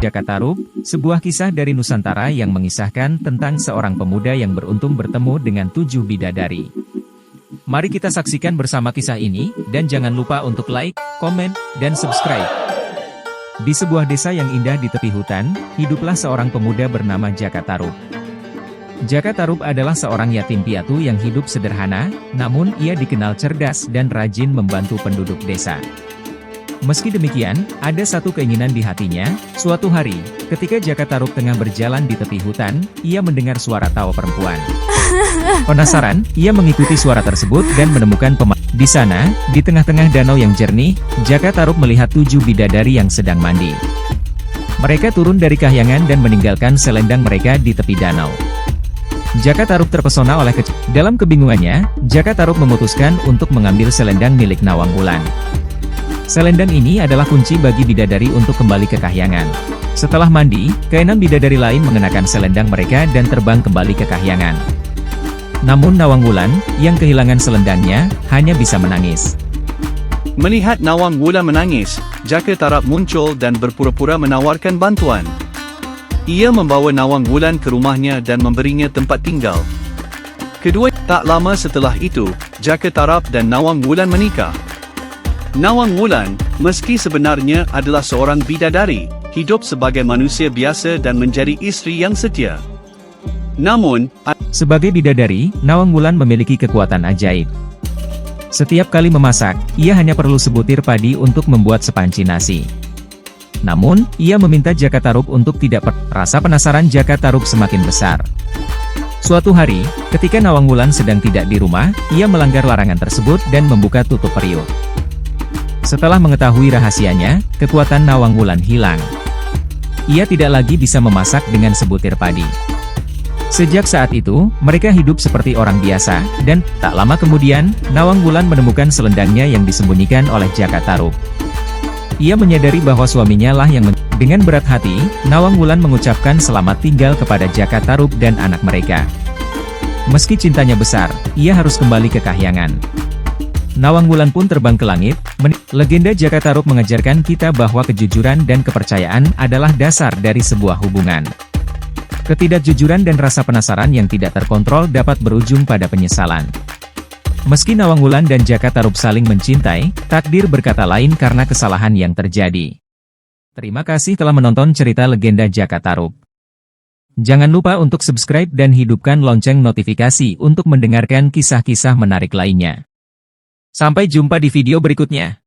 Jakatarup, sebuah kisah dari Nusantara yang mengisahkan tentang seorang pemuda yang beruntung bertemu dengan 7 bidadari. Mari kita saksikan bersama kisah ini, dan jangan lupa untuk like, komen, dan subscribe. Di sebuah desa yang indah di tepi hutan, hiduplah seorang pemuda bernama Jakatarup. Jakatarup adalah seorang yatim piatu yang hidup sederhana, namun ia dikenal cerdas dan rajin membantu penduduk desa. Meski demikian, ada satu keinginan di hatinya. Suatu hari, ketika Jakatarup tengah berjalan di tepi hutan, ia mendengar suara tawa perempuan. Penasaran, ia mengikuti suara tersebut dan menemukan di sana, di tengah-tengah danau yang jernih, Jakatarup melihat 7 bidadari yang sedang mandi. Mereka turun dari kahyangan dan meninggalkan selendang mereka di tepi danau. Jakatarup terpesona oleh dalam kebingungannya, Jakatarup memutuskan untuk mengambil selendang milik Nawang Wulan. Selendang ini adalah kunci bagi bidadari untuk kembali ke kahyangan. Setelah mandi, keenam bidadari lain mengenakan selendang mereka dan terbang kembali ke kahyangan. Namun Nawang Wulan, yang kehilangan selendangnya, hanya bisa menangis. Melihat Nawang Wulan menangis, Jakatarup muncul dan berpura-pura menawarkan bantuan. Ia membawa Nawang Wulan ke rumahnya dan memberinya tempat tinggal. Kedua, tak lama setelah itu, Jakatarup dan Nawang Wulan menikah. Nawang Wulan, meski sebenarnya adalah seorang bidadari, hidup sebagai manusia biasa dan menjadi istri yang setia. Namun, sebagai bidadari, Nawang Wulan memiliki kekuatan ajaib. Setiap kali memasak, ia hanya perlu sebutir padi untuk membuat sepanci nasi. Namun, ia meminta Jakatarup untuk tidak rasa penasaran Jakatarup semakin besar. Suatu hari, ketika Nawang Wulan sedang tidak di rumah, ia melanggar larangan tersebut dan membuka tutup periuk. Setelah mengetahui rahasianya, kekuatan Nawang Wulan hilang. Ia tidak lagi bisa memasak dengan sebutir padi. Sejak saat itu, mereka hidup seperti orang biasa, dan tak lama kemudian, Nawang Wulan menemukan selendangnya yang disembunyikan oleh Jakatarup. Ia menyadari bahwa suaminya lah yang dengan berat hati, Nawang Wulan mengucapkan selamat tinggal kepada Jakatarup dan anak mereka. Meski cintanya besar, ia harus kembali ke kahyangan. Nawang Wulan pun terbang ke langit. Legenda Jakatarup mengajarkan kita bahwa kejujuran dan kepercayaan adalah dasar dari sebuah hubungan. Ketidakjujuran dan rasa penasaran yang tidak terkontrol dapat berujung pada penyesalan. Meski Nawang Wulan dan Jakatarup saling mencintai, takdir berkata lain karena kesalahan yang terjadi. Terima kasih telah menonton cerita legenda Jakatarup. Jangan lupa untuk subscribe dan hidupkan lonceng notifikasi untuk mendengarkan kisah-kisah menarik lainnya. Sampai jumpa di video berikutnya.